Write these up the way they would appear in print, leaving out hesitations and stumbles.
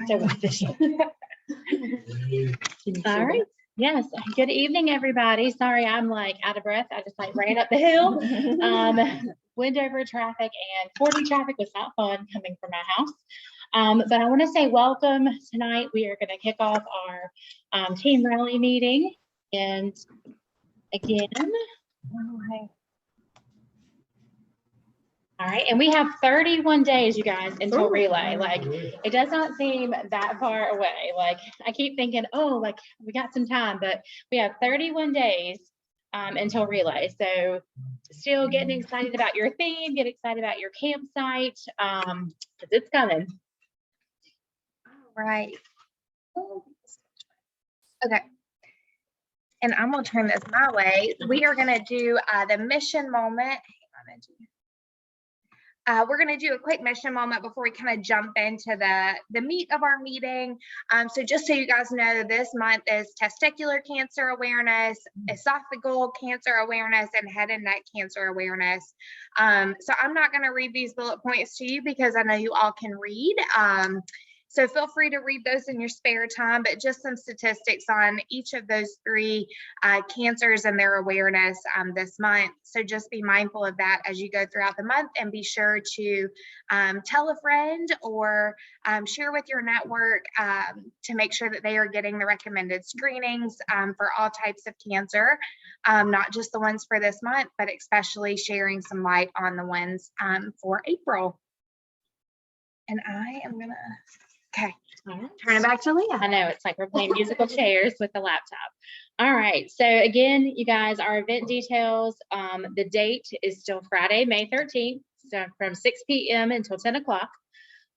So official. All right. Yes. Good evening, everybody. Sorry, I'm like out of breath. I just like ran up the hill. Wendover traffic and 40 traffic was not fun coming from my house. But I want to say welcome tonight. We are going to kick off our team rally meeting. And again, all right, and we have 31 days, you guys, until relay. Like, it does not seem that far away. Like, I keep thinking, oh, like, we got some time, but we have 31 days until relay. So, still getting excited about your theme, get excited about your campsite, because it's coming. All right. Okay. And I'm going to turn this my way. We are going to do the mission moment. We're going to do a quick mission moment before we kind of jump into the meat of our meeting. So just so you guys know, this month is testicular cancer awareness, esophageal cancer awareness, and head and neck cancer awareness. So I'm not going to read these bullet points to you because I know you all can read. So feel free to read those in your spare time, but just some statistics on each of those three cancers and their awareness this month. So just be mindful of that as you go throughout the month, and be sure to tell a friend or share with your network to make sure that they are getting the recommended screenings for all types of cancer, not just the ones for this month, but especially sharing some light on the ones for April. And I am gonna, okay, turn it back to Leah. I know, it's like we're playing musical chairs with the laptop. All right, so again, you guys, our event details, the date is still Friday, May 13th, so from 6 p.m. until 10 o'clock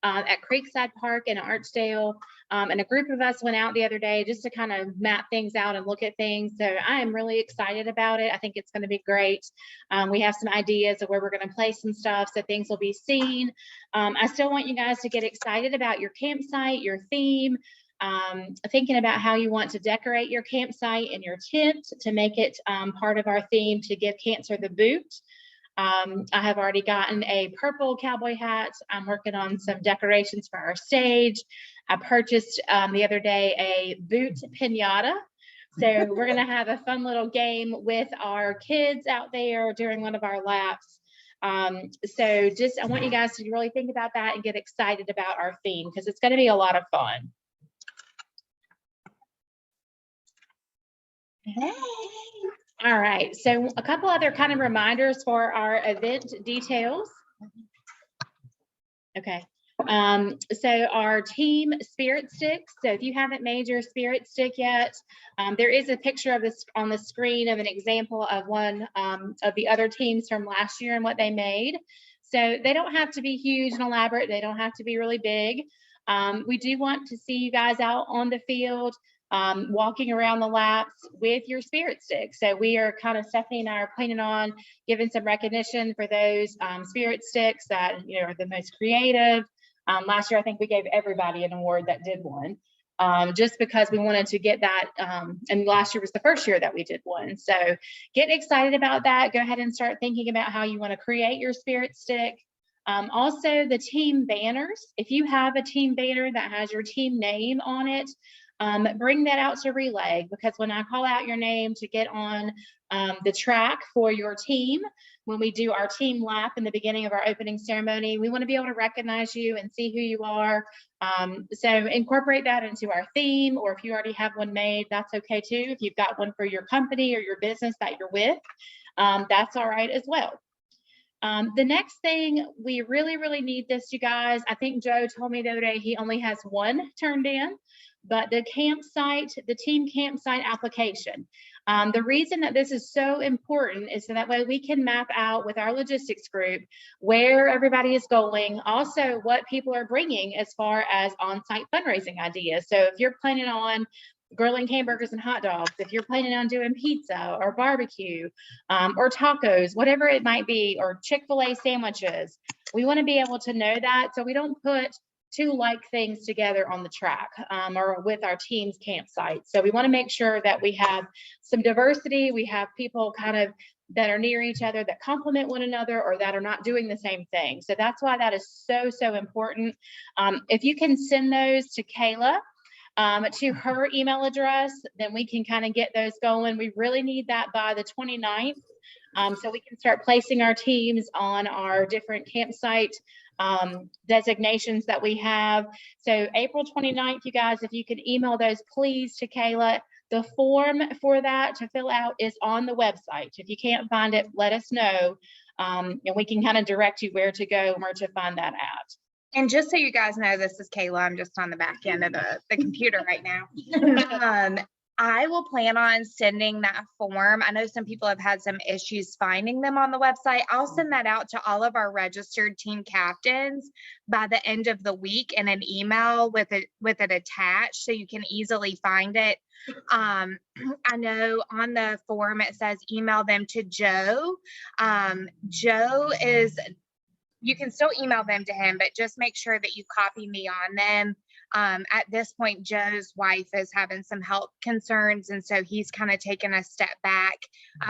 at Creekside Park in Archdale. And a group of us went out the other day just to kind of map things out and look at things. So I am really excited about it. I think it's going to be great. We have some ideas of where we're going to place some stuff so things will be seen. I still want you guys to get excited about your campsite, your theme, thinking about how you want to decorate your campsite and your tent to make it part of our theme to give cancer the boot. I have already gotten a purple cowboy hat. I'm working on some decorations for our stage. I purchased the other day a boot pinata. So we're going to have a fun little game with our kids out there during one of our laps. So just, I want you guys to really think about that and get excited about our theme because it's going to be a lot of fun. Hey. All right, so a couple other kind of reminders for our event details. Okay, so our team spirit sticks. So if you haven't made your spirit stick yet, there is a picture of this on the screen of an example of one of the other teams from last year and what they made. So they don't have to be huge and elaborate. They don't have to be really big. We do want to see you guys out on the field, walking around the laps with your spirit stick. So we are kind of, Stephanie and I are planning on giving some recognition for those spirit sticks that, you know, are the most creative. Last year, I think we gave everybody an award that did one, just because we wanted to get that. And last year was the first year that we did one. So get excited about that. Go ahead and start thinking about how you want to create your spirit stick. Also the team banners. If you have a team banner that has your team name on it, bring that out to relay, because when I call out your name to get on the track for your team, when we do our team lap in the beginning of our opening ceremony, we want to be able to recognize you and see who you are. So incorporate that into our theme, or if you already have one made, that's okay too. If you've got one for your company or your business that you're with, that's all right as well. The next thing, we really need this, you guys. I think Joe told me the other day he only has one turned in, but the campsite, the team campsite application. The reason that this is so important is so that way we can map out with our logistics group where everybody is going, also what people are bringing as far as on-site fundraising ideas. So if you're planning on grilling hamburgers and hot dogs, if you're planning on doing pizza or barbecue or tacos, whatever it might be, or Chick-fil-A sandwiches, we want to be able to know that so we don't put two like things together on the track or with our team's campsite. So we want to make sure that we have some diversity. We have people kind of that are near each other, that complement one another, or that are not doing the same thing. So that's why that is so, so important. If you can send those to Kayla, to her email address, then we can kind of get those going. We really need that by the 29th. So we can start placing our teams on our different campsite designations that we have. So April 29th, you guys, if you could email those please to Kayla. The form for that to fill out is on the website. If you can't find it, let us know, and we can kind of direct you where to go and where to find that at. And just so you guys know, this is Kayla. I'm just on the back end of the computer right now. I will plan on sending that form. I know some people have had some issues finding them on the website. I'll send that out to all of our registered team captains by the end of the week in an email with it attached, so you can easily find it. I know on the form it says email them to Joe. Joe is, you can still email them to him, but just make sure that you copy me on them. At this point, Joe's wife is having some health concerns, and so he's kind of taken a step back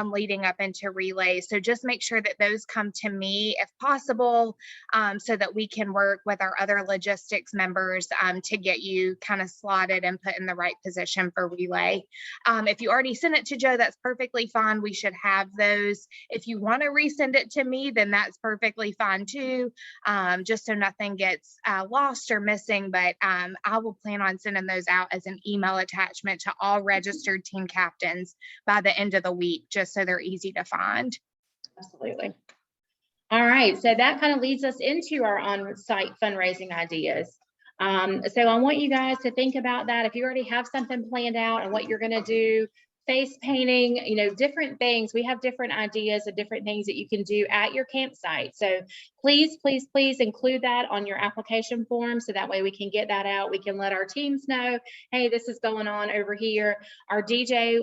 leading up into relay. So just make sure that those come to me if possible, so that we can work with our other logistics members to get you kind of slotted and put in the right position for relay. If you already sent it to Joe, that's perfectly fine. We should have those. If you want to resend it to me, then that's perfectly fine too, just so nothing gets lost or missing. But I will plan on sending those out as an email attachment to all registered team captains by the end of the week, just so they're easy to find. Absolutely. All right, so that kind of leads us into our on-site fundraising ideas. So I want you guys to think about that. If you already have something planned out and what you're going to do, face painting, you know, different things. We have different ideas of different things that you can do at your campsite. So please, please, please include that on your application form, so that way we can get that out. We can let our teams know, hey, this is going on over here. Our DJ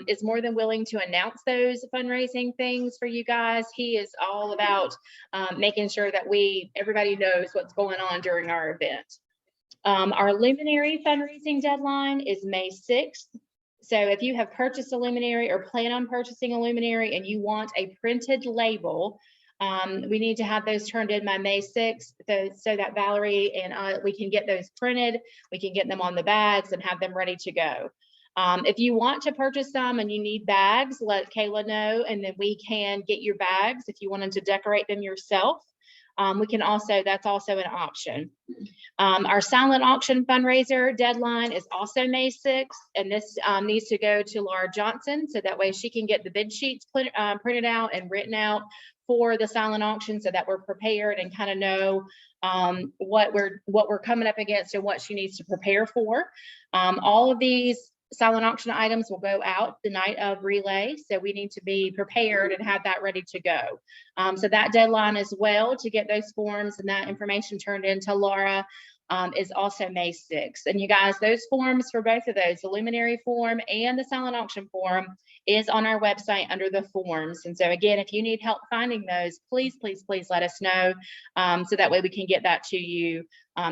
is more than willing to announce those fundraising things for you guys. He is all about making sure that everybody knows what's going on during our event. Our luminary fundraising deadline is May 6th. So if you have purchased a luminary or plan on purchasing a luminary and you want a printed label, we need to have those turned in by May 6th, so that Valerie and we can get those printed, we can get them on the bags and have them ready to go. If you want to purchase some and you need bags, let Kayla know, and then we can get your bags if you wanted to decorate them yourself. We can also, that's also an option. Our silent auction fundraiser deadline is also May 6th, and this needs to go to Laura Johnson, so that way she can get the bid sheets printed out and written out for the silent auction, so that we're prepared and kind of know what we're coming up against and what she needs to prepare for. All of these silent auction items will go out the night of relay, so we need to be prepared and have that ready to go. So that deadline as well to get those forms and that information turned into Laura is also May 6th. And you guys, those forms for both of those, the luminary form and the silent auction form, is on our website under the forms. And so again, if you need help finding those, please, please, please let us know, so that way we can get that to you.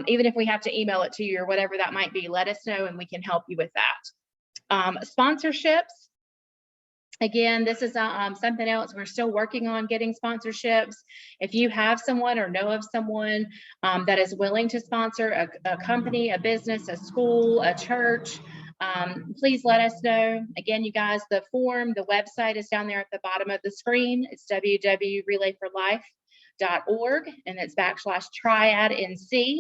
Even if we have to email it to you or whatever that might be, let us know and we can help you with that. Sponsorships. Again, this is something else we're still working on, getting sponsorships. If you have someone or know of someone that is willing to sponsor a company, a business, a school, a church, please let us know. Again, you guys, the form, the website is down there at the bottom of the screen. It's www.relayforlife.org, and it's /triadnc.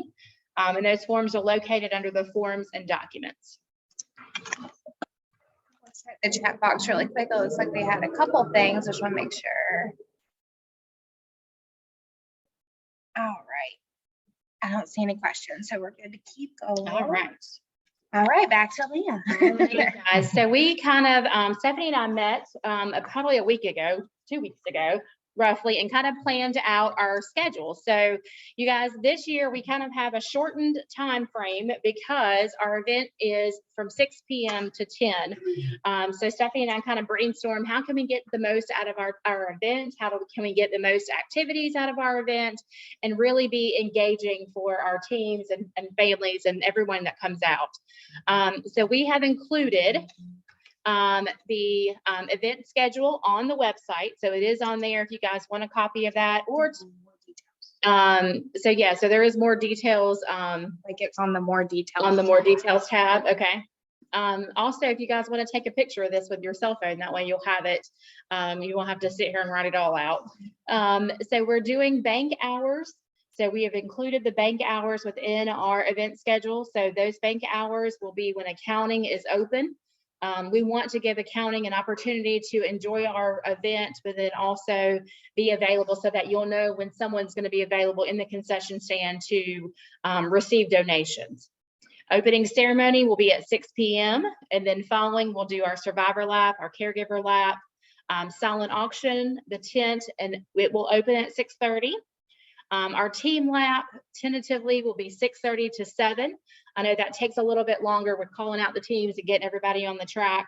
And those forms are located under the forms and documents. Let's check the chat box really quick. It looks like we had a couple things. Just want to make sure. All right. I don't see any questions, so we're good to keep going. All right. All right, back to Leah. Guys, so we kind of, Stephanie and I met probably a week ago, 2 weeks ago, roughly, and kind of planned out our schedule. So you guys, this year we kind of have a shortened time frame because our event is from 6 p.m. to 10. So Stephanie and I kind of brainstorm, how can we get the most out of our event? Can we get the most activities out of our event and really be engaging for our teams and families and everyone that comes out? So we have included the event schedule on the website. So it is on there if you guys want a copy of that, or so yeah, so there is more details Like it's on the more details. on the more details tab. Okay. Also, if you guys want to take a picture of this with your cell phone, that way you'll have it. You won't have to sit here and write it all out. So we're doing bank hours. So we have included the bank hours within our event schedule. So those bank hours will be when accounting is open. We want to give accounting an opportunity to enjoy our event, but then also be available so that you'll know when someone's going to be available in the concession stand to receive donations. Opening ceremony will be at 6 p.m. and then following we'll do our survivor lap, our caregiver lap, silent auction, the tent, and it will open at 6:30. Our team lap tentatively will be 6:30 to 7. I know that takes a little bit longer with calling out the teams and getting everybody on the track.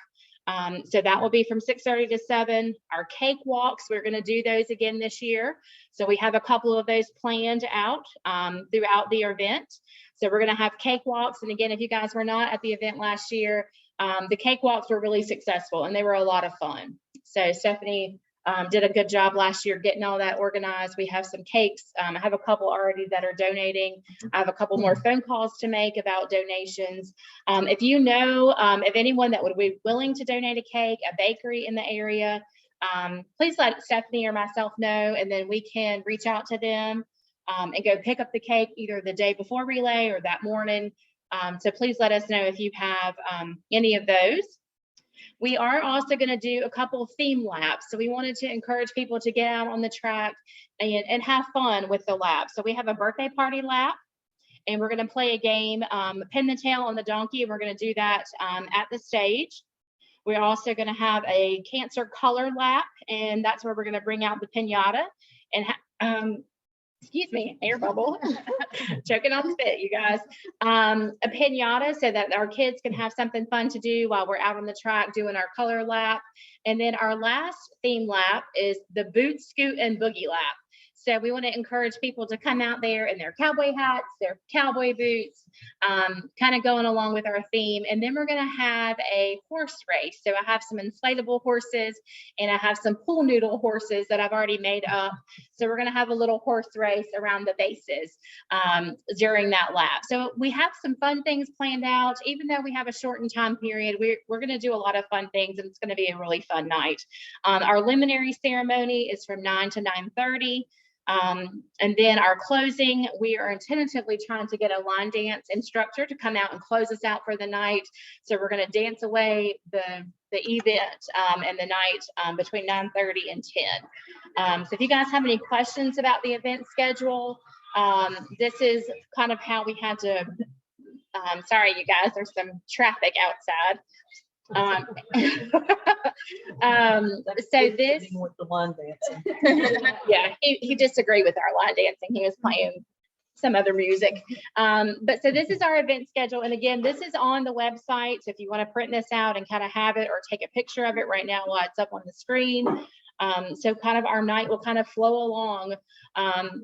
So that will be from 6:30 to 7. Our cake walks, we're going to do those again this year. So we have a couple of those planned out throughout the event. So we're going to have cake walks. And again, if you guys were not at the event last year, the cake walks were really successful and they were a lot of fun. So Stephanie did a good job last year getting all that organized. We have some cakes. I have a couple already that are donating. I have a couple more phone calls to make about donations. If you know of anyone that would be willing to donate a cake, a bakery in the area, please let Stephanie or myself know, and then we can reach out to them and go pick up the cake either the day before relay or that morning. So please let us know if you have any of those. We are also going to do a couple of theme laps. So we wanted to encourage people to get out on the track and have fun with the lap. So we have a birthday party lap, and we're going to play a game, pin the tail on the donkey, and we're going to do that at the stage. We're also going to have a cancer color lap, and that's where we're going to bring out the piñata and excuse me, air bubble, choking on spit, you guys. A piñata so that our kids can have something fun to do while we're out on the track doing our color lap. And then our last theme lap is the boot, scoot, and boogie lap. So we want to encourage people to come out there in their cowboy hats, their cowboy boots, kind of going along with our theme. And then we're going to have a horse race. So I have some inflatable horses and I have some pool noodle horses that I've already made up. So we're going to have a little horse race around the bases during that lap. So we have some fun things planned out. Even though we have a shortened time period, we're going to do a lot of fun things, and it's going to be a really fun night. Our luminary ceremony is from 9 to 9:30. And then our closing, we are tentatively trying to get a line dance instructor to come out and close us out for the night. So we're going to dance away the event and the night between 9:30 and 10. So if you guys have any questions about the event schedule, this is kind of how we had to, sorry, you guys, there's some traffic outside. So this with the line dancing. yeah, he disagreed with our line dancing. He was playing some other music. But so this is our event schedule, and again, this is on the website. So if you want to print this out and kind of have it or take a picture of it right now while it's up on the screen, so kind of our night will kind of flow along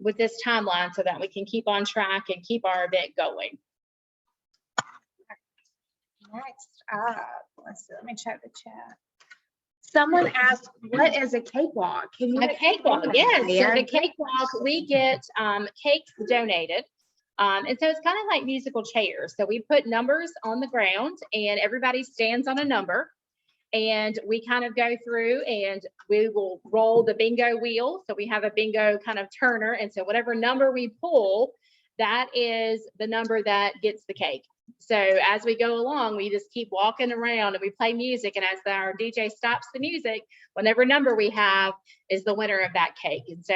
with this timeline so that we can keep on track and keep our event going. Next up, let's see, let me check the chat. Someone asked, what is a cakewalk? Can you A cakewalk, yes. So the cakewalk, we get cakes donated. And so it's kind of like musical chairs. So we put numbers on the ground and everybody stands on a number. And we kind of go through and we will roll the bingo wheel. So we have a bingo kind of turner. And so whatever number we pull, that is the number that gets the cake. So as we go along, we just keep walking around and we play music. And as our DJ stops the music, whatever number we have is the winner of that cake. And so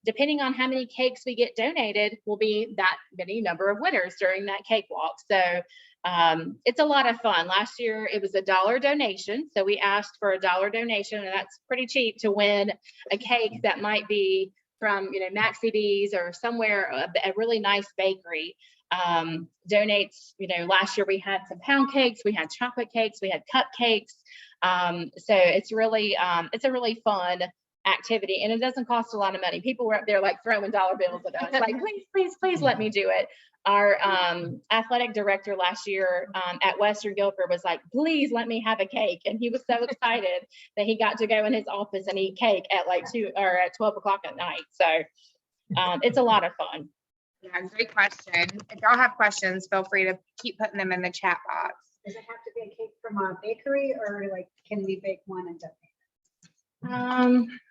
depending on how many cakes we get donated will be that many number of winners during that cakewalk. So it's a lot of fun. Last year, it was $1 donation. So we asked for $1 donation, and that's pretty cheap to win a cake that might be from, Maxi D's or somewhere, a really nice bakery. Donates, last year we had some pound cakes, we had chocolate cakes, we had cupcakes. So it's a really fun activity, and it doesn't cost a lot of money. People were up there like throwing dollar bills at us, like, please, please, please let me do it. Our athletic director last year at Western Guilford was like, please let me have a cake. And he was so excited that he got to go in his office and eat cake at like 2 or at 12 o'clock at night. So it's a lot of fun. Yeah, great question. If y'all have questions, feel free to keep putting them in the chat box. Does it have to be a cake from a bakery, or like, can we bake one and donate?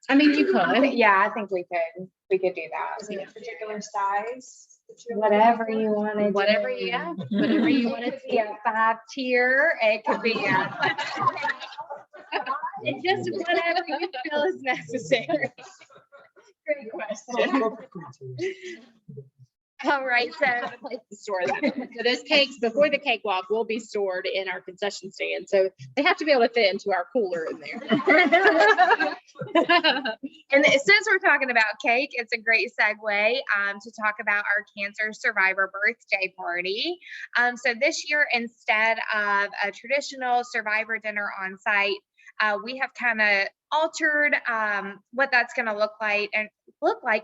I mean, you could. Yeah, I think we could do that. Is it a particular size? that you're Whatever looking you for? want to do. Whatever you want It to could be a 5-tier. It could be a. It's just whatever you feel is necessary. Great question. All right, so place to store that. So those cakes before the cakewalk will be stored in our concession stand. So they have to be able to fit into our cooler in there. and since we're talking about cake, it's a great segue to talk about our cancer survivor birthday party. So this year, instead of a traditional survivor dinner on site, we have kind of altered what that's going to look like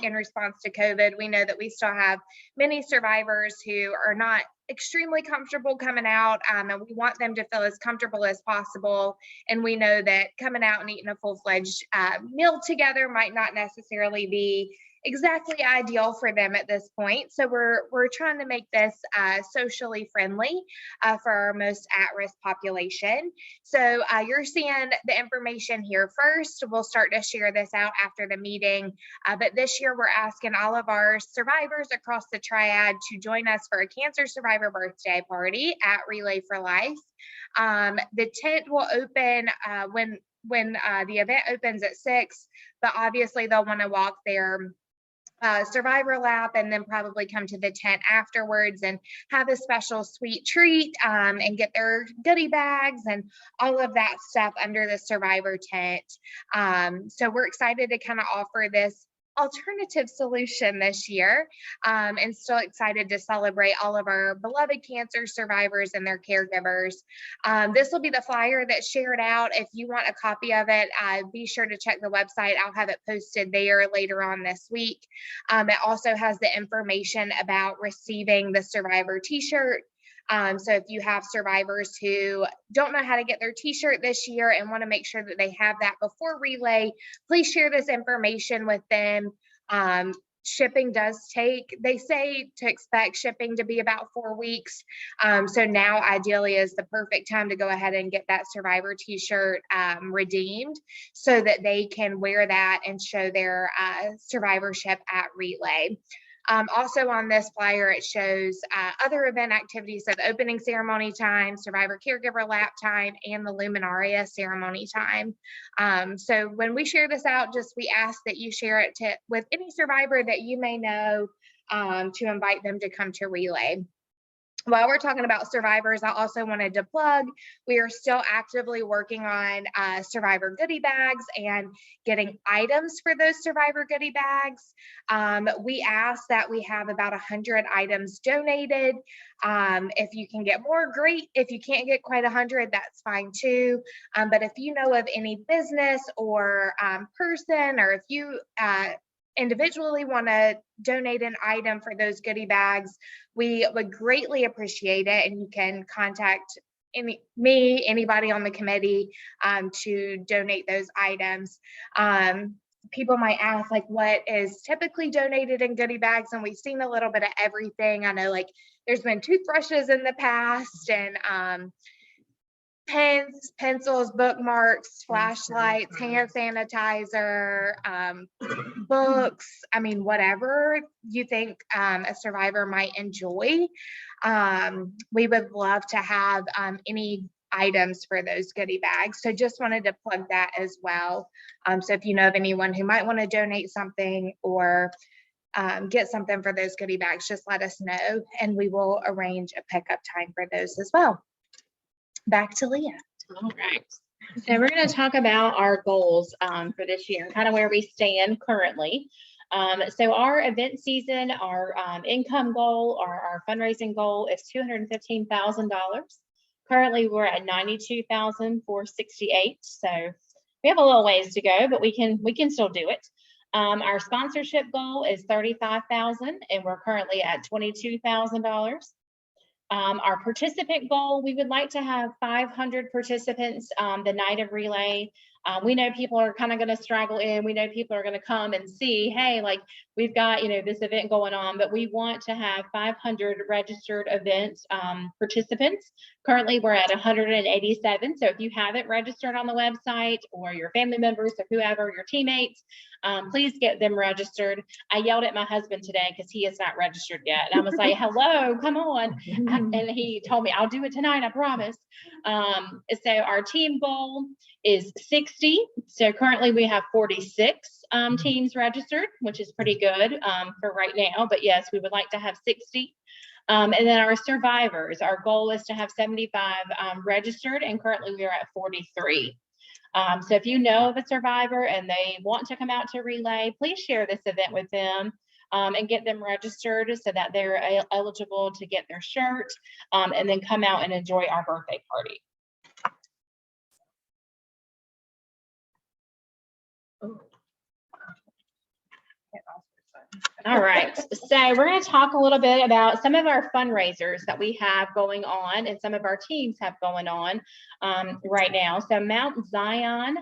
in response to COVID. We know that we still have many survivors who are not extremely comfortable coming out, and we want them to feel as comfortable as possible. And we know that coming out and eating a full-fledged meal together might not necessarily be exactly ideal for them at this point. So we're trying to make this socially friendly for our most at-risk population. So you're seeing the information here first. We'll start to share this out after the meeting. But this year we're asking all of our survivors across the Triad to join us for a cancer survivor birthday party at Relay for Life. The tent will open when the event opens at 6, but obviously they'll want to walk their survivor lap and then probably come to the tent afterwards and have a special sweet treat and get their goodie bags and all of that stuff under the survivor tent. So we're excited to kind of offer this alternative solution this year, and still excited to celebrate all of our beloved cancer survivors and their caregivers. This will be the flyer that's shared out. If you want a copy of it, be sure to check the website. I'll have it posted there later on this week. It also has the information about receiving the survivor t-shirt. So if you have survivors who don't know how to get their t-shirt this year and want to make sure that they have that before relay, please share this information with them. Shipping does take, they say to expect shipping to be about 4 weeks. So now ideally is the perfect time to go ahead and get that survivor t-shirt redeemed so that they can wear that and show their survivorship at relay. Also on this flyer, it shows other event activities, so the opening ceremony time, survivor caregiver lap time, and the Luminaria ceremony time. So when we share this out, we ask that you share it with any survivor that you may know to invite them to come to relay. While we're talking about survivors, I also wanted to plug, we are still actively working on survivor goodie bags and getting items for those survivor goodie bags. We ask that we have about 100 items donated. If you can get more, great. If you can't get quite 100, that's fine too. But if you know of any business or person, or if you individually want to donate an item for those goodie bags, we would greatly appreciate it. And you can contact anybody on the committee to donate those items. People might ask, like, what is typically donated in goodie bags? And we've seen a little bit of everything. I know, like, there's been toothbrushes in the past, and pens, pencils, bookmarks, flashlights, hand sanitizer, books. I mean, whatever you think a survivor might enjoy. We would love to have any items for those goodie bags. So just wanted to plug that as well. So if you know of anyone who might want to donate something or get something for those goodie bags, just let us know and we will arrange a pickup time for those as well. Back to Leah. All right. So we're going to talk about our goals for this year, kind of where we stand currently. So our event season, our income goal, or our fundraising goal is $215,000. Currently, we're at $92,468. So we have a little ways to go, but we can still do it. Our sponsorship goal is $35,000, and we're currently at $22,000. Our participant goal, we would like to have 500 participants the night of relay. We know people are kind of going to straggle in. We know people are going to come and see, hey, like we've got, this event going on, but we want to have 500 registered event participants. Currently, we're at 187. So if you haven't registered on the website, or your family members or whoever, your teammates, please get them registered. I yelled at my husband today because he is not registered yet. And I was like, hello, come on. And he told me, I'll do it tonight, I promise. So our team goal is 60. So currently we have 46 teams registered, which is pretty good for right now. But yes, we would like to have 60. And then our survivors, our goal is to have 75 registered, and currently we are at 43. So if you know of a survivor and they want to come out to relay, please share this event with them and get them registered so that they're eligible to get their shirt and then come out and enjoy our birthday party. All right, so we're going to talk a little bit about some of our fundraisers that we have going on and some of our teams have going on right now. So Mount Zion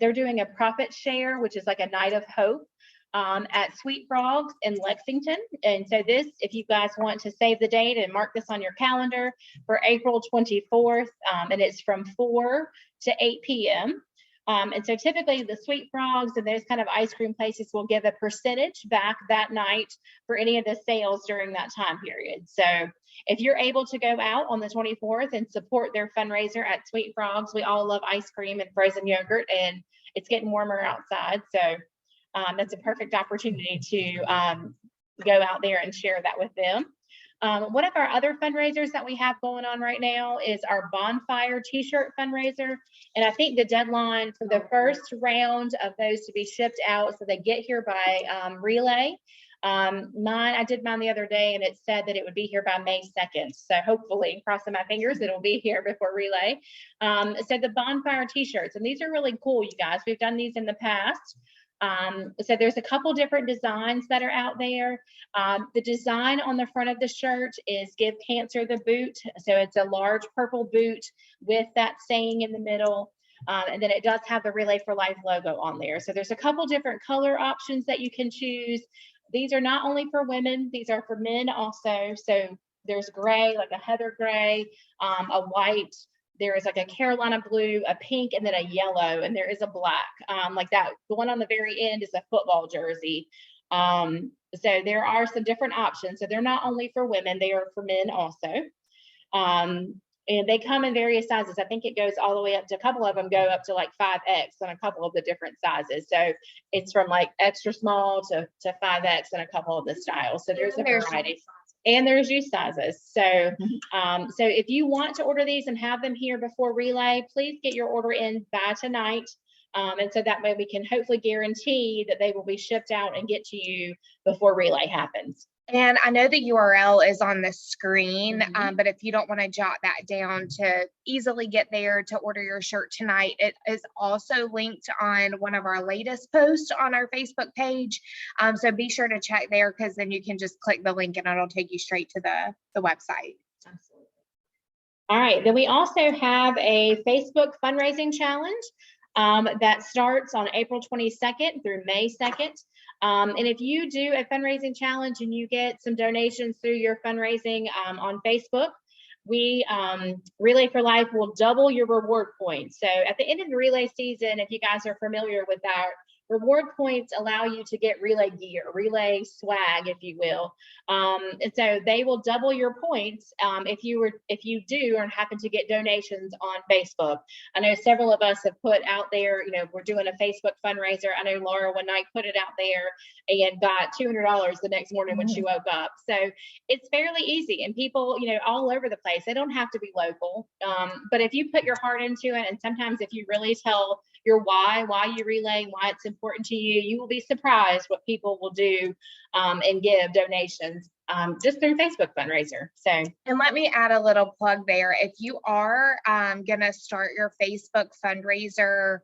they're doing a profit share, which is like a night of hope at Sweet Frogs in Lexington. And so this, if you guys want to save the date and mark this on your calendar, for April 24th, and it's from 4 to 8 p.m. And so typically the Sweet Frogs and those kind of ice cream places will give a percentage back that night for any of the sales during that time period. So if you're able to go out on the 24th and support their fundraiser at Sweet Frogs, we all love ice cream and frozen yogurt, and it's getting warmer outside. So that's a perfect opportunity to go out there and share that with them. One of our other fundraisers that we have going on right now is our bonfire t-shirt fundraiser. And I think the deadline for the first round of those to be shipped out, so they get here by relay. I did mine the other day and it said that it would be here by May 2nd. So hopefully, crossing my fingers, it'll be here before relay. So the bonfire t-shirts, and these are really cool, you guys. We've done these in the past. So there's a couple different designs that are out there. The design on the front of the shirt is Give Cancer the Boot. So it's a large purple boot with that saying in the middle. And then it does have the Relay for Life logo on there. So there's a couple different color options that you can choose. These are not only for women, these are for men also. So there's gray, like a heather gray, a white, there is like a Carolina blue, a pink, and then a yellow, and there is a black. Like that, the one on the very end is a football jersey. So there are some different options. So they're not only for women, they are for men also. And they come in various sizes. I think it goes all the way up to, a couple of them go up to like 5X on a couple of the different sizes. So it's from like extra small to 5X in a couple of the styles. So there's a variety. And there's youth sizes. So, so if you want to order these and have them here before relay, please get your order in by tonight. And so that way we can hopefully guarantee that they will be shipped out and get to you before relay happens. And I know the URL is on the screen, but if you don't want to jot that down to easily get there to order your shirt tonight, it is also linked on one of our latest posts on our Facebook page. So be sure to check there, because then you can just click the link and it'll take you straight to the website. Absolutely. All right, then we also have a Facebook fundraising challenge that starts on April 22nd through May 2nd. And if you do a fundraising challenge and you get some donations through your fundraising on Facebook, we Relay for Life will double your reward points. So at the end of the relay season, if you guys are familiar with our reward points, allow you to get relay gear, relay swag, if you will. And so they will double your points if you do or happen to get donations on Facebook. I know several of us have put out there, we're doing a Facebook fundraiser. I know Laura one night put it out there and got $200 the next morning when she woke up. So it's fairly easy, and people, all over the place, they don't have to be local. But if you put your heart into it, and sometimes if you really tell your why you relay, why it's important to you, you will be surprised what people will do and give donations just through Facebook fundraiser. So, and let me add a little plug there. If you are going to start your Facebook fundraiser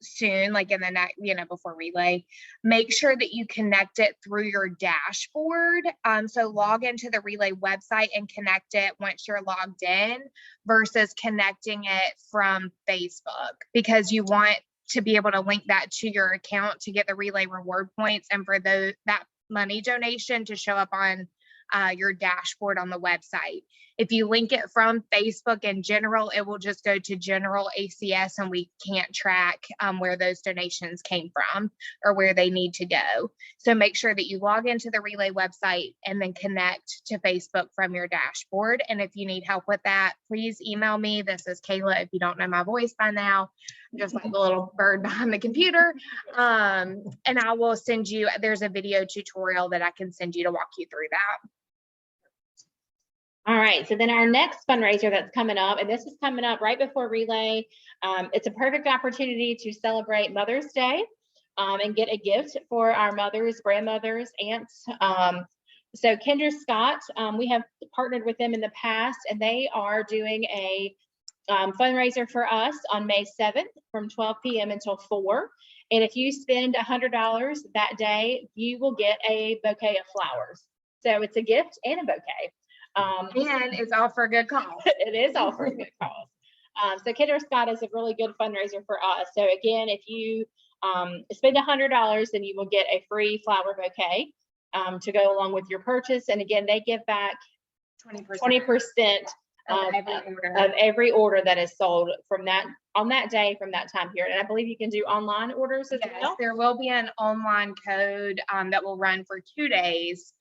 soon, like in the next, before relay, make sure that you connect it through your dashboard. So log into the relay website and connect it once you're logged in versus connecting it from Facebook, because you want to be able to link that to your account to get the relay reward points and for that money donation to show up on your dashboard on the website. If you link it from Facebook in general, it will just go to general ACS and we can't track where those donations came from or where they need to go. So make sure that you log into the relay website and then connect to Facebook from your dashboard. And if you need help with that, please email me. This is Kayla. If you don't know my voice by now, I'm just like the little bird behind the computer. And I will send you, there's a video tutorial that I can send you to walk you through that. All right, so then our next fundraiser that's coming up, and this is coming up right before relay. It's a perfect opportunity to celebrate Mother's Day and get a gift for our mothers, grandmothers, aunts. So Kendra Scott, we have partnered with them in the past, and they are doing a fundraiser for us on May 7th from 12 p.m. until 4. And if you spend $100 that day, you will get a bouquet of flowers. So it's a gift and a bouquet. And it's all for a good cause. It is all for a good cause. So Kendra Scott is a really good fundraiser for us. So again, if you spend $100, then you will get a free flower bouquet to go along with your purchase. And again, they give back 20% of every order that is sold from that on that day from that time period. And I believe you can do online orders as well. There will be an online code that will run for 2 days.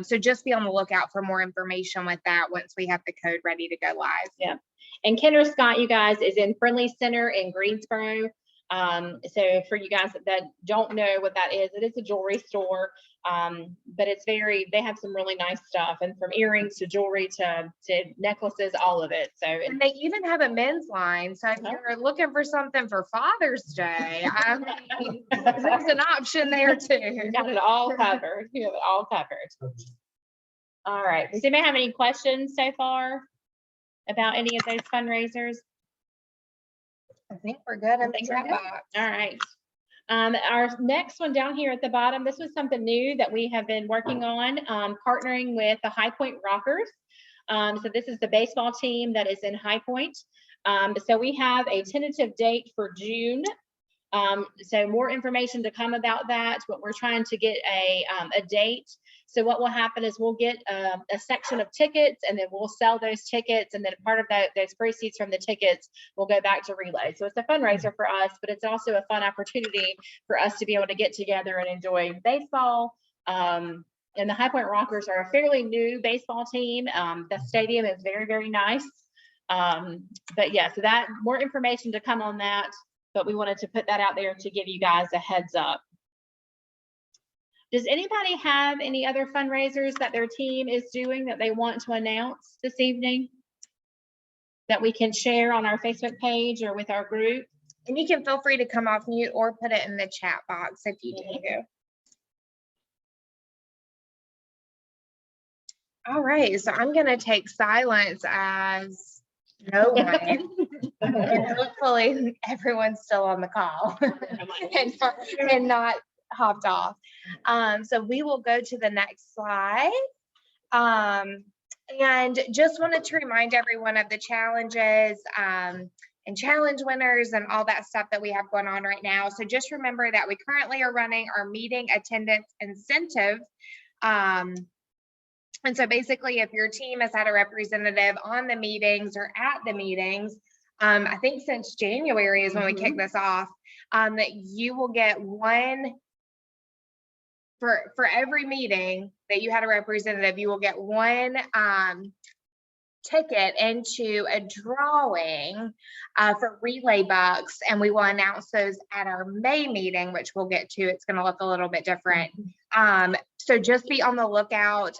So just be on the lookout for more information with that once we have the code ready to go live. Yeah. And Kendra Scott, you guys, is in Friendly Center in Greensboro. So for you guys that don't know what that is, it is a jewelry store, but it's they have some really nice stuff, and from earrings to jewelry to necklaces, all of it. So and they even have a men's line. So if you're looking for something for Father's Day, I mean, there's an option there too. You got it all covered. You have it all covered. All right. Does anybody have any questions so far about any of those fundraisers? I think we're good in the chat box. All right. Our next one down here at the bottom, this was something new that we have been working on, partnering with the High Point Rockers. So this is the baseball team that is in High Point. So we have a tentative date for June. So more information to come about that, but we're trying to get a date. So what will happen is we'll get a section of tickets, and then we'll sell those tickets, and then part of those proceeds from the tickets will go back to relay. So it's a fundraiser for us, but it's also a fun opportunity for us to be able to get together and enjoy baseball. And the High Point Rockers are a fairly new baseball team. The stadium is very, very nice. But yeah, so that more information to come on that, but we wanted to put that out there to give you guys a heads up. Does anybody have any other fundraisers that their team is doing that they want to announce this evening that we can share on our Facebook page or with our group? And you can feel free to come off mute or put it in the chat box if you do. All right, so I'm going to take silence as no one. And hopefully everyone's still on the call and not hopped off. So we will go to the next slide. And just wanted to remind everyone of the challenges and challenge winners and all that stuff that we have going on right now. So just remember that we currently are running our meeting attendance incentive. And so basically, if your team has had a representative on the meetings or at the meetings, I think since January is when we kicked this off, that you will get one for every meeting that you had a representative, you will get one ticket into a drawing for relay bucks, and we will announce those at our May meeting, which we'll get to. It's going to look a little bit different. So just be on the lookout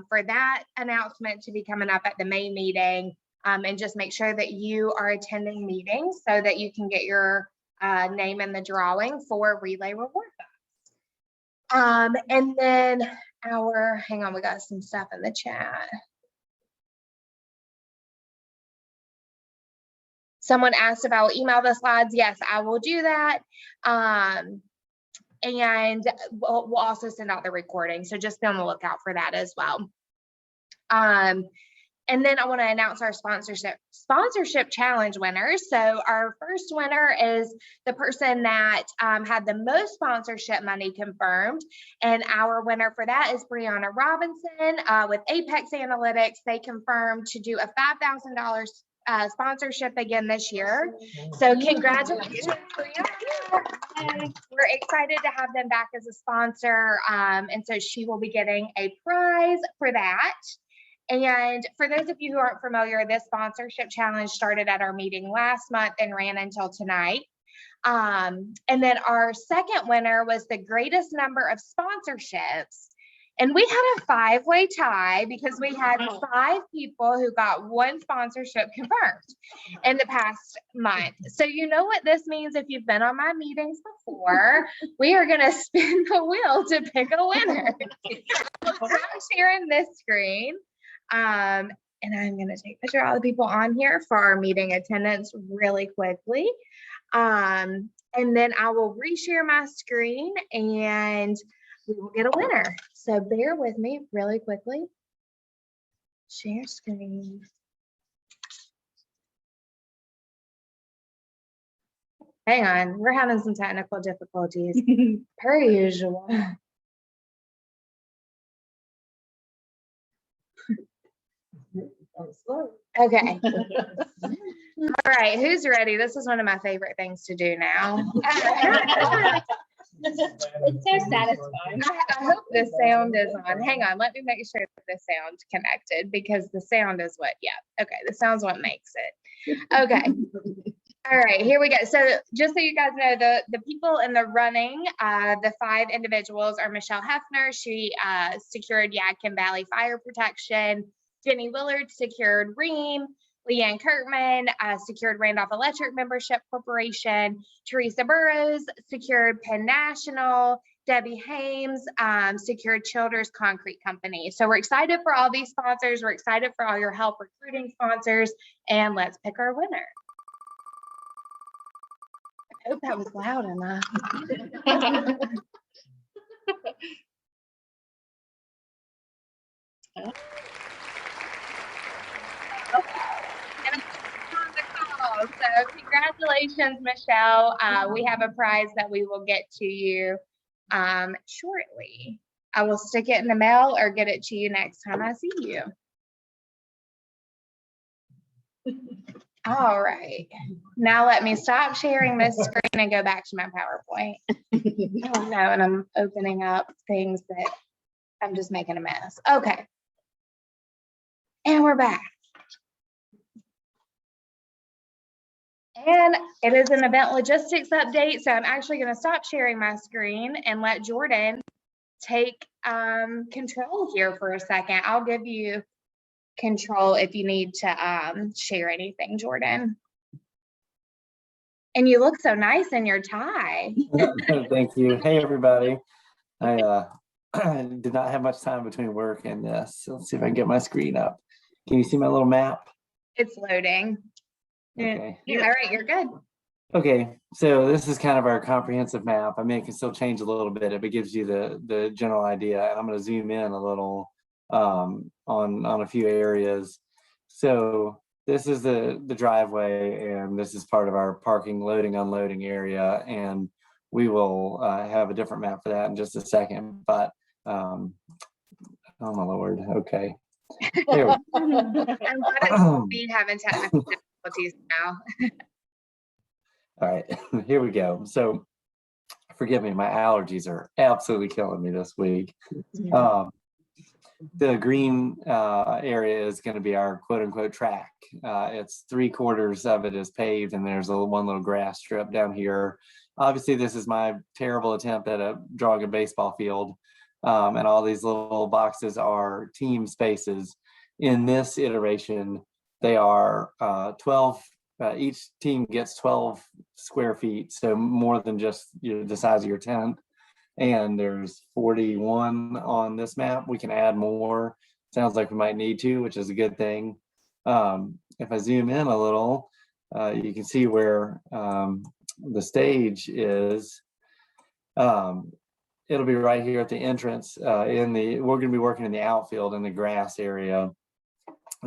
for that announcement to be coming up at the May meeting, and just make sure that you are attending meetings so that you can get your name in the drawing for relay reward bucks. And then hang on, we got some stuff in the chat. Someone asked if I will email the slides. Yes, I will do that. And we'll also send out the recording. So just be on the lookout for that as well. And then I want to announce our sponsorship challenge winners. So our first winner is the person that had the most sponsorship money confirmed. And our winner for that is Brianna Robinson with Apex Analytics. They confirmed to do a $5,000 sponsorship again this year. So congratulations, Brianna. We're excited to have them back as a sponsor. And so she will be getting a prize for that. And for those of you who aren't familiar, this sponsorship challenge started at our meeting last month and ran until tonight. And then our second winner was the greatest number of sponsorships. And we had a 5-way tie because we had 5 people who got 1 sponsorship confirmed in the past month. So you know what this means if you've been on my meetings before. We are going to spin the wheel to pick a winner. So I'm sharing this screen. And I'm going to take a picture of all the people on here for our meeting attendance really quickly. And then I will reshare my screen and we will get a winner. So bear with me really quickly. Share screen. Hang on, we're having some technical difficulties per usual. Okay. All right, who's ready? This is one of my favorite things to do now. It's so satisfying. I hope the sound is on. Hang on, let me make sure that the sound's connected because the sound is what, yeah, okay, the sound's what makes it. Okay. All right, here we go. So just so you guys know, the people in the running, the 5 individuals are Michelle Hefner. She secured Yadkin Valley Fire Protection. Jenny Willard secured Ream. Leanne Kirkman secured Randolph Electric Membership Corporation. Teresa Burrows secured Penn National. Debbie Hames secured Childers Concrete Company. So we're excited for all these sponsors. We're excited for all your help recruiting sponsors. And let's pick our winner. I hope that was loud enough. So congratulations, Michelle. We have a prize that we will get to you shortly. I will stick it in the mail or get it to you next time I see you. All right. Now let me stop sharing this screen and go back to my PowerPoint. Oh no, and I'm opening up things that I'm just making a mess. Okay. And we're back. And it is an event logistics update. So I'm actually going to stop sharing my screen and let Jordan take control here for a second. I'll give you control if you need to share anything, Jordan. And you look so nice in your tie. Thank you. Hey, everybody. I did not have much time between work and this. So let's see if I can get my screen up. Can you see my little map? It's loading. Okay. All right, you're good. Okay, so this is kind of our comprehensive map. I mean, it can still change a little bit if it gives you the general idea. And I'm going to zoom in a little on a few areas. So this is the driveway, and this is part of our parking, loading, unloading area. And we will have a different map for that in just a second. But oh my Lord, okay. There I'm glad it's me having technical difficulties now. All right, here we go. So forgive me, my allergies are absolutely killing me this week. The green area is going to be our quote unquote track. It's 3/4 of it is paved, and there's one little grass strip down here. Obviously, this is my terrible attempt at drawing a baseball field. And all these little boxes are team spaces. In this iteration, they are 12, each team gets 12 square feet, so more than just the size of your tent. And there's 41 on this map. We can add more. Sounds like we might need to, which is a good thing. If I zoom in a little, you can see where the stage is. It'll be right here at the entrance. We're going to be working in the outfield in the grass area.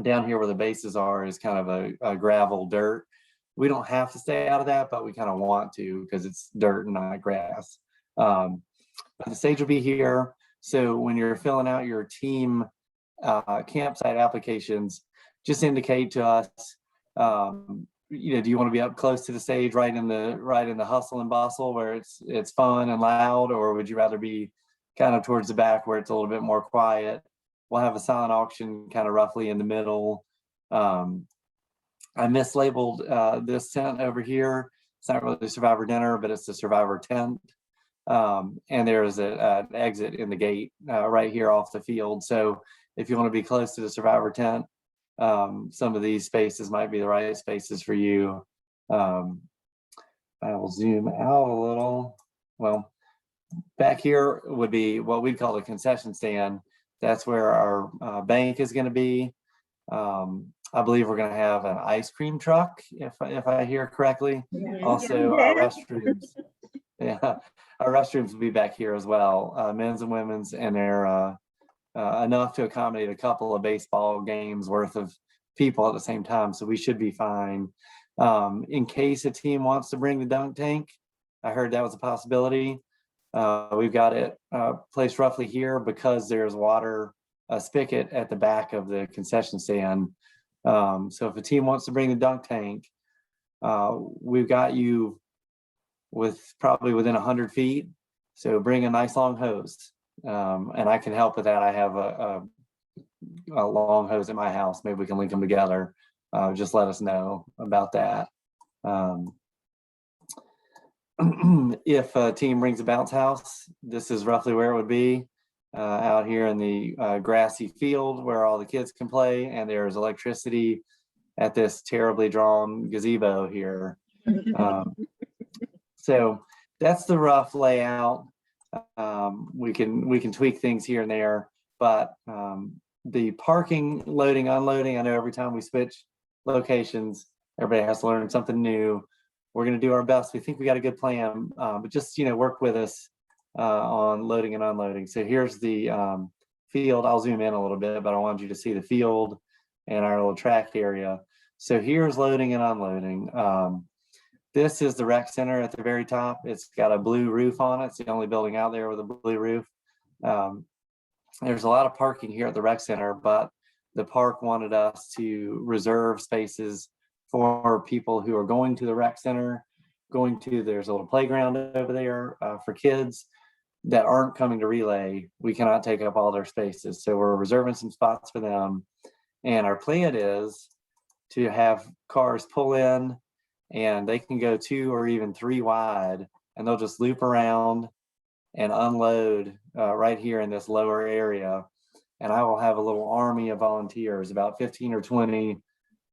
Down here where the bases are is kind of a gravel dirt. We don't have to stay out of that, but we kind of want to because it's dirt and not grass. But the stage will be here. So when you're filling out your team campsite applications, just indicate to us, do you want to be up close to the stage, right in the hustle and bustle where it's fun and loud, or would you rather be kind of towards the back where it's a little bit more quiet? We'll have a silent auction kind of roughly in the middle. I mislabeled this tent over here. It's not really a Survivor dinner, but it's a Survivor tent. And there's an exit in the gate right here off the field. So if you want to be close to the Survivor tent, some of these spaces might be the right spaces for you. I will zoom out a little. Well, back here would be what we'd call the concession stand. That's where our bank is going to be. I believe we're going to have an ice cream truck, if I hear correctly. Yeah. Also, our restrooms. Yeah, our restrooms will be back here as well, men's and women's, and they're enough to accommodate a couple of baseball games worth of people at the same time. So we should be fine. In case a team wants to bring the dunk tank, I heard that was a possibility. We've got it placed roughly here because there's a spigot at the back of the concession stand. So if a team wants to bring the dunk tank, we've got you probably within 100 feet. So bring a nice long hose, and I can help with that. I have a long hose at my house. Maybe we can link them together. Just let us know about that. If a team brings a bounce house, this is roughly where it would be. Out here in the grassy field where all the kids can play, and there's electricity at this terribly drawn gazebo here. So that's the rough layout. We can tweak things here and there, but the parking, loading, unloading, I know every time we switch locations, everybody has to learn something new. We're going to do our best. We think we got a good plan, but just work with us on loading and unloading. So here's the field. I'll zoom in a little bit, but I wanted you to see the field and our little track area. So here's loading and unloading. This is the rec center at the very top. It's got a blue roof on it. It's the only building out there with a blue roof. There's a lot of parking here at the rec center, but the park wanted us to reserve spaces for people who are going to the rec center, there's a little playground over there for kids that aren't coming to relay. We cannot take up all their spaces. So we're reserving some spots for them. And our plan is to have cars pull in, and they can go 2 or even 3 wide, and they'll just loop around and unload right here in this lower area. And I will have a little army of volunteers, about 15 or 20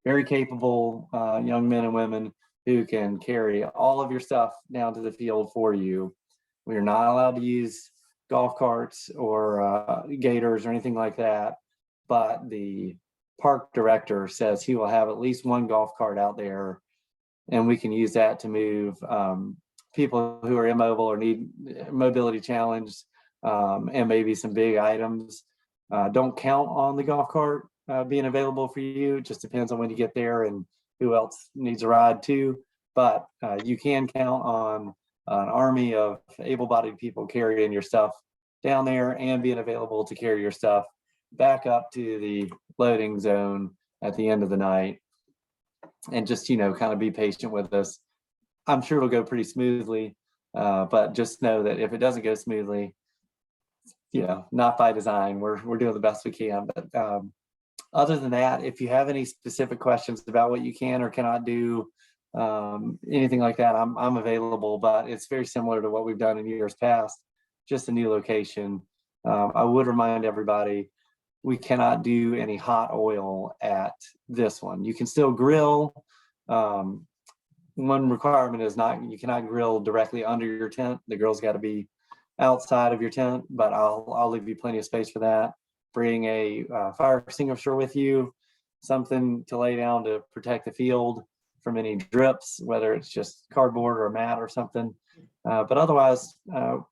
very capable young men and women who can carry all of your stuff down to the field for you. We are not allowed to use golf carts or gators or anything like that, but the park director says he will have at least one golf cart out there, and we can use that to move people who are immobile or need mobility challenged, and maybe some big items. Don't count on the golf cart being available for you. It just depends on when you get there and who else needs a ride too. But you can count on an army of able-bodied people carrying your stuff down there and being available to carry your stuff back up to the loading zone at the end of the night. And just, kind of be patient with us. I'm sure it'll go pretty smoothly, but just know that if it doesn't go smoothly, not by design. We're doing the best we can. But other than that, if you have any specific questions about what you can or cannot do, anything like that, I'm available. But it's very similar to what we've done in years past, just a new location. I would remind everybody, we cannot do any hot oil at this one. You can still grill. One requirement is you cannot grill directly under your tent. The grill's got to be outside of your tent, but I'll leave you plenty of space for that. Bring a fire extinguisher with you, something to lay down to protect the field from any drips, whether it's just cardboard or a mat or something. But otherwise,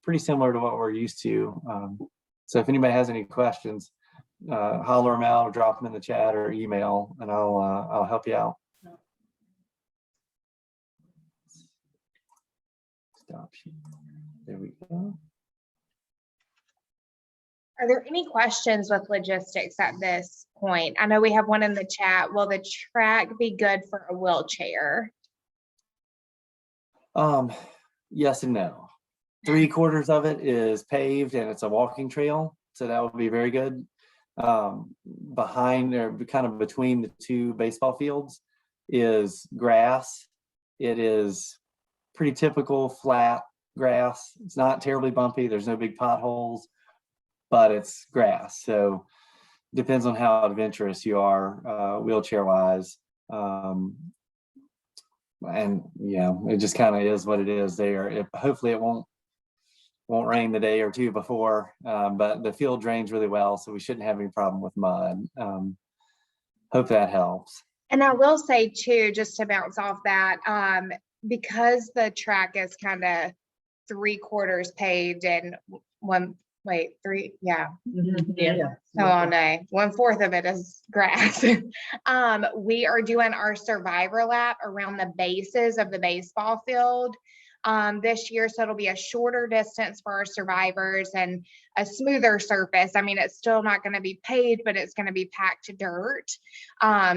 pretty similar to what we're used to. So if anybody has any questions, holler them out or drop them in the chat or email, and I'll help you out. Stop share. There we go. Are there any questions with logistics at this point? I know we have one in the chat. Will the track be good for a wheelchair? Yes and no. 3/4 of it is paved and it's a walking trail, so that would be very good. Behind or kind of between the two baseball fields is grass. It is pretty typical flat grass. It's not terribly bumpy. There's no big potholes, but it's grass. So depends on how adventurous you are, wheelchair wise. And yeah, it just kind of is what it is there. Hopefully it won't rain the day or two before, but the field drains really well, so we shouldn't have any problem with mud. Hope that helps. And I will say too, just to bounce off that, because the track is kind of 3/4 paved and Yeah. so all day, 1/4 of it is grass. We are doing our survivor lap around the bases of the baseball field this year. So it'll be a shorter distance for our survivors and a smoother surface. I mean, it's still not going to be paved, but it's going to be packed dirt.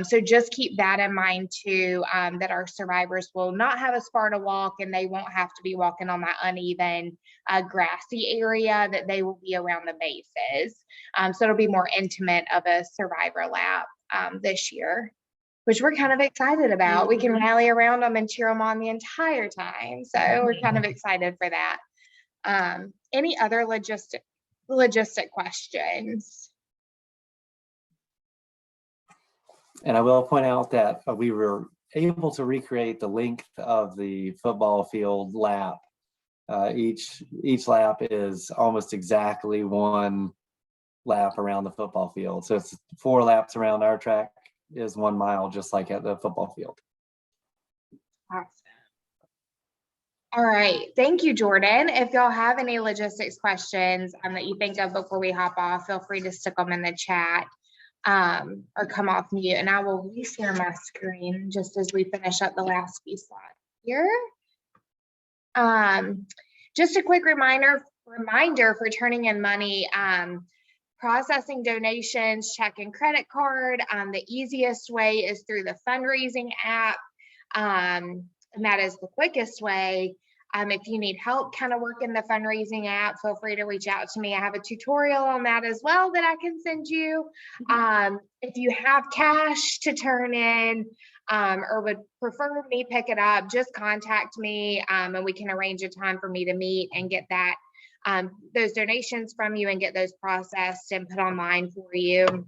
So just keep that in mind too, that our survivors will not have a spar to walk and they won't have to be walking on that uneven grassy area, that they will be around the bases. So it'll be more intimate of a survivor lap this year, which we're kind of excited about. We can rally around them and cheer them on the entire time. So we're kind of excited for that. Any other logistic questions? And I will point out that we were able to recreate the length of the football field lap. Each lap is almost exactly one lap around the football field. So it's 4 laps around our track is 1 mile, just like at the football field. Awesome. All right. Thank you, Jordan. If y'all have any logistics questions that you think of before we hop off, feel free to stick them in the chat or come off mute, and I will reshare my screen just as we finish up the last few slides here. Just a quick reminder for turning in money, processing donations, check and credit card. The easiest way is through the fundraising app. And that is the quickest way. If you need help kind of working the fundraising app, feel free to reach out to me. I have a tutorial on that as well that I can send you. If you have cash to turn in or would prefer me pick it up, just contact me and we can arrange a time for me to meet and get that those donations from you and get those processed and put online for you.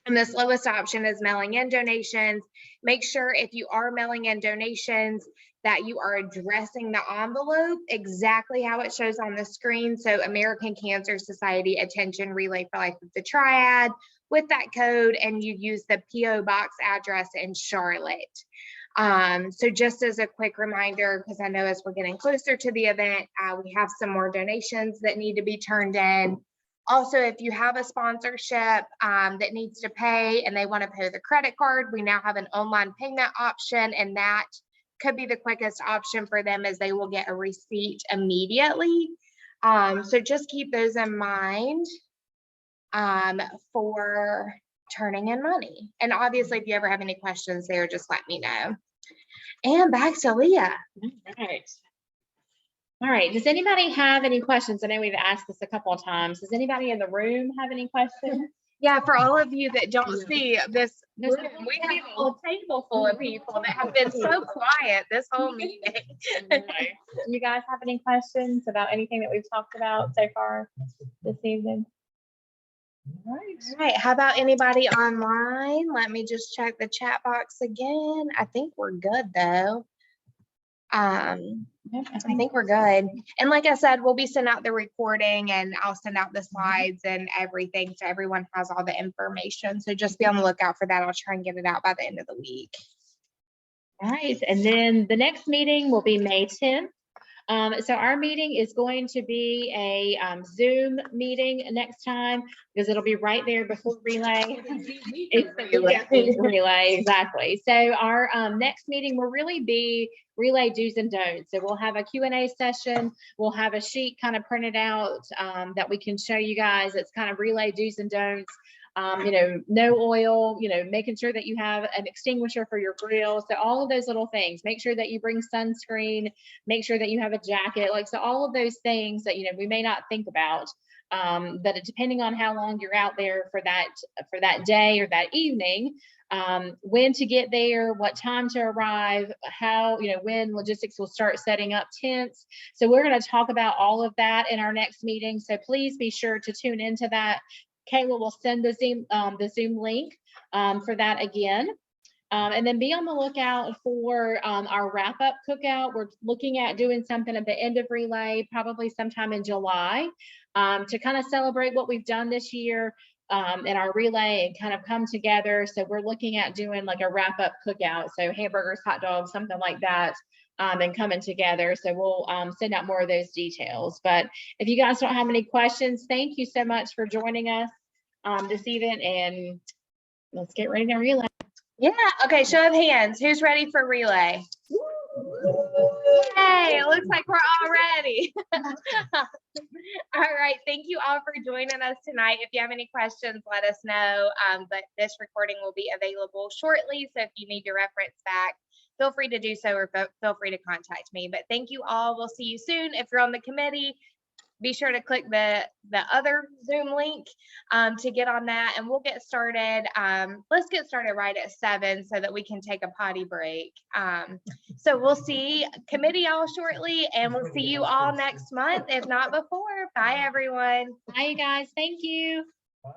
And the slowest option is mailing in donations. Make sure if you are mailing in donations that you are addressing the envelope exactly how it shows on the screen. So American Cancer Society Attention Relay for Life with the Triad with that code, and you use the PO box address in Charlotte. So just as a quick reminder, because I know as we're getting closer to the event, we have some more donations that need to be turned in. Also, if you have a sponsorship that needs to pay and they want to pay with a credit card, we now have an online payment option, and that could be the quickest option for them as they will get a receipt immediately. So just keep those in mind for turning in money. And obviously, if you ever have any questions there, just let me know. And back to Leah. All right. Does anybody have any questions? I know we've asked this a couple of times. Does anybody in the room have any questions? Yeah, for all of you that don't see this room, we have a whole table full of people that have been so quiet this whole meeting. Do you guys have any questions about anything that we've talked about so far this evening? All right. How about anybody online? Let me just check the chat box again. I think we're good though. I think we're good. And like I said, we'll be sending out the recording and I'll send out the slides and everything so everyone has all the information. So just be on the lookout for that. I'll try and get it out by the end of the week. All right, and then the next meeting will be May 10th. So our meeting is going to be a Zoom meeting next time because it'll be right there before relay. It's the week after relay, exactly. So our next meeting will really be relay do's and don'ts. So we'll have a Q&A session. We'll have a sheet kind of printed out that we can show you guys. It's kind of relay do's and don'ts. No oil, making sure that you have an extinguisher for your grill. So all of those little things, make sure that you bring sunscreen, make sure that you have a jacket, so all of those things that, we may not think about, that depending on how long you're out there for that day or that evening, when to get there, what time to arrive, how, when logistics will start setting up tents. So we're going to talk about all of that in our next meeting. So please be sure to tune into that. Kayla will send the Zoom link for that again. And then be on the lookout for our wrap-up cookout. We're looking at doing something at the end of relay, probably sometime in July, to kind of celebrate what we've done this year in our relay and kind of come together. So we're looking at doing like a wrap-up cookout. So hamburgers, hot dogs, something like that. And coming together. So we'll send out more of those details. But if you guys don't have any questions, thank you so much for joining us this evening, and let's get ready to relay. Yeah, okay, show of hands. Who's ready for relay? Yay, it looks like we're all ready. All right, thank you all for joining us tonight. If you have any questions, let us know. But this recording will be available shortly, so if you need to reference back, feel free to do so, or feel free to contact me. But thank you all. We'll see you soon. If you're on the committee, be sure to click the other Zoom link to get on that, and we'll get started. Let's get started right at 7 so that we can take a potty break. So we'll see committee all shortly, and we'll see you all next month, if not before. Bye, everyone. Bye, you guys. Thank you. Bye.